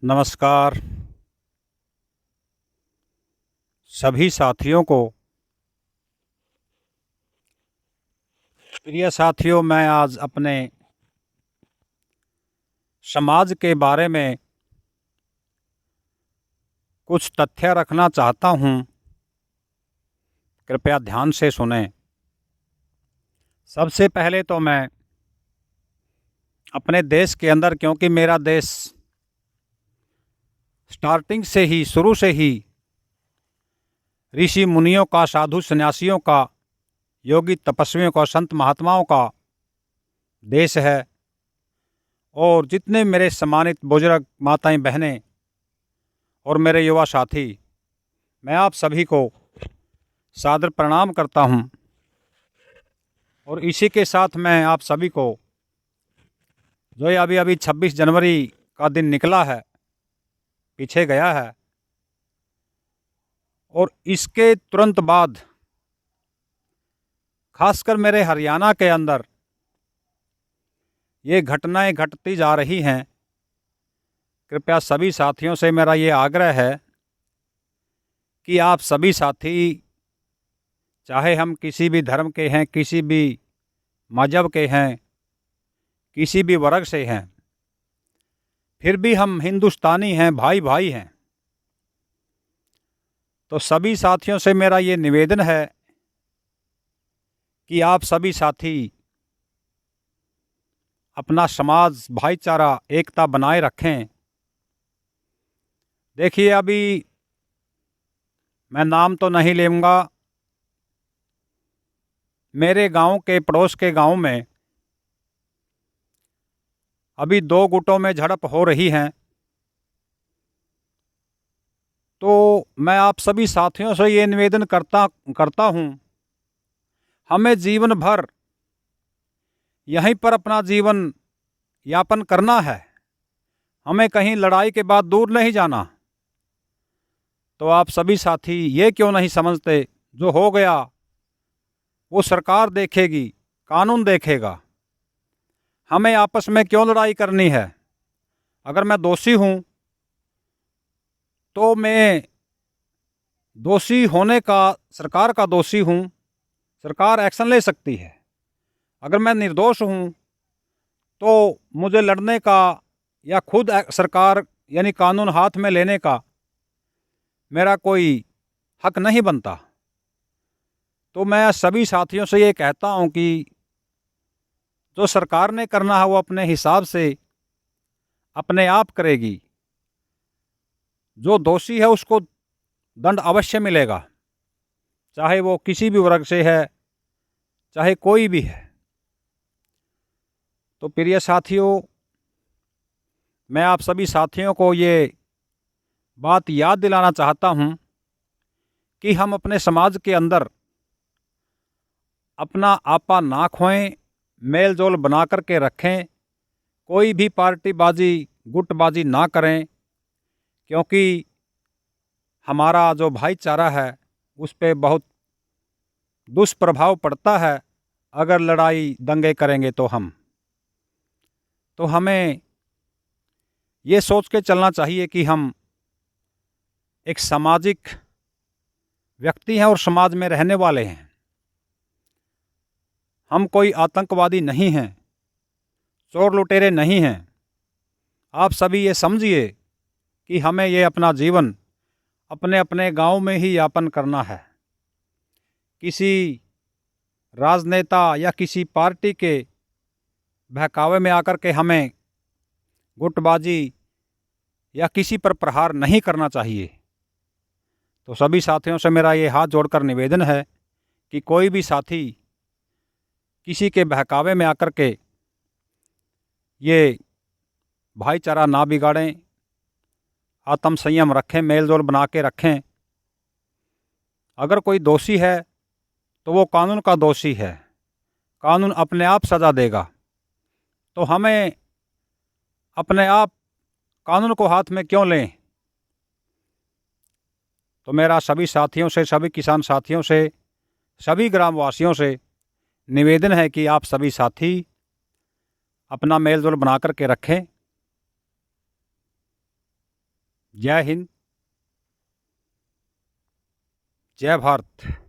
नमस्कार सभी साथियों को। प्रिय साथियों, मैं आज अपने समाज के बारे में कुछ तथ्य रखना चाहता हूँ। कृपया ध्यान से सुनें। सबसे पहले तो मैं अपने देश के अंदर, क्योंकि मेरा देश स्टार्टिंग से ही, शुरू से ही ऋषि मुनियों का, साधु सन्यासियों का, योगी तपस्वियों का, संत महात्माओं का देश है। और जितने मेरे सम्मानित बुजुर्ग, माताएं, बहनें और मेरे युवा साथी, मैं आप सभी को सादर प्रणाम करता हूं। और इसी के साथ मैं आप सभी को, जो ये अभी 26 जनवरी का दिन निकला है, पीछे गया है, और इसके तुरंत बाद खासकर मेरे हरियाणा के अंदर ये घटनाएं घटती जा रही हैं। कृपया सभी साथियों से मेरा ये आग्रह है कि आप सभी साथी, चाहे हम किसी भी धर्म के हैं, किसी भी मजहब के हैं, किसी भी वर्ग से हैं, फिर भी हम हिंदुस्तानी हैं, भाई भाई हैं। तो सभी साथियों से मेरा ये निवेदन है कि आप सभी साथी अपना समाज, भाईचारा, एकता बनाए रखें। देखिए, अभी मैं नाम तो नहीं लूँगा, मेरे गांव के, पड़ोस के गांव में अभी 2 गुटों में झड़प हो रही है। तो मैं आप सभी साथियों से ये निवेदन करता हूँ, हमें जीवन भर यहीं पर अपना जीवन यापन करना है। हमें कहीं लड़ाई के बाद दूर नहीं जाना। तो आप सभी साथी ये क्यों नहीं समझते, जो हो गया वो सरकार देखेगी, कानून देखेगा। हमें आपस में क्यों लड़ाई करनी है? अगर मैं दोषी हूँ तो मैं दोषी होने का, सरकार का दोषी हूँ, सरकार एक्शन ले सकती है। अगर मैं निर्दोष हूँ तो मुझे लड़ने का या खुद सरकार यानी कानून हाथ में लेने का मेरा कोई हक नहीं बनता। तो मैं सभी साथियों से ये कहता हूँ कि जो सरकार ने करना है वो अपने हिसाब से अपने आप करेगी। जो दोषी है उसको दंड अवश्य मिलेगा, चाहे वो किसी भी वर्ग से है, चाहे कोई भी है। तो प्रिय साथियों, मैं आप सभी साथियों को ये बात याद दिलाना चाहता हूँ कि हम अपने समाज के अंदर अपना आपा ना खोएं, मेल जोल बना कर के रखें। कोई भी पार्टीबाजी, गुटबाजी ना करें, क्योंकि हमारा जो भाईचारा है उस पर बहुत दुष्प्रभाव पड़ता है अगर लड़ाई दंगे करेंगे। तो हमें ये सोच के चलना चाहिए कि हम एक सामाजिक व्यक्ति हैं और समाज में रहने वाले हैं। हम कोई आतंकवादी नहीं हैं, चोर लुटेरे नहीं हैं। आप सभी ये समझिए कि हमें ये अपना जीवन अपने अपने गांव में ही यापन करना है। किसी राजनेता या किसी पार्टी के बहकावे में आकर के हमें गुटबाजी या किसी पर प्रहार नहीं करना चाहिए। तो सभी साथियों से मेरा ये हाथ जोड़कर निवेदन है कि कोई भी साथी किसी के बहकावे में आकर के ये भाईचारा ना बिगाड़ें, आत्म संयम रखें, मेल जोल बना के रखें। अगर कोई दोषी है तो वो कानून का दोषी है, कानून अपने आप सज़ा देगा। तो हमें अपने आप कानून को हाथ में क्यों लें? तो मेरा सभी साथियों से, सभी किसान साथियों से, सभी ग्रामवासियों से निवेदन है कि आप सभी साथी अपना मेल जोल बना कर के रखें। जय हिंद, जय भारत।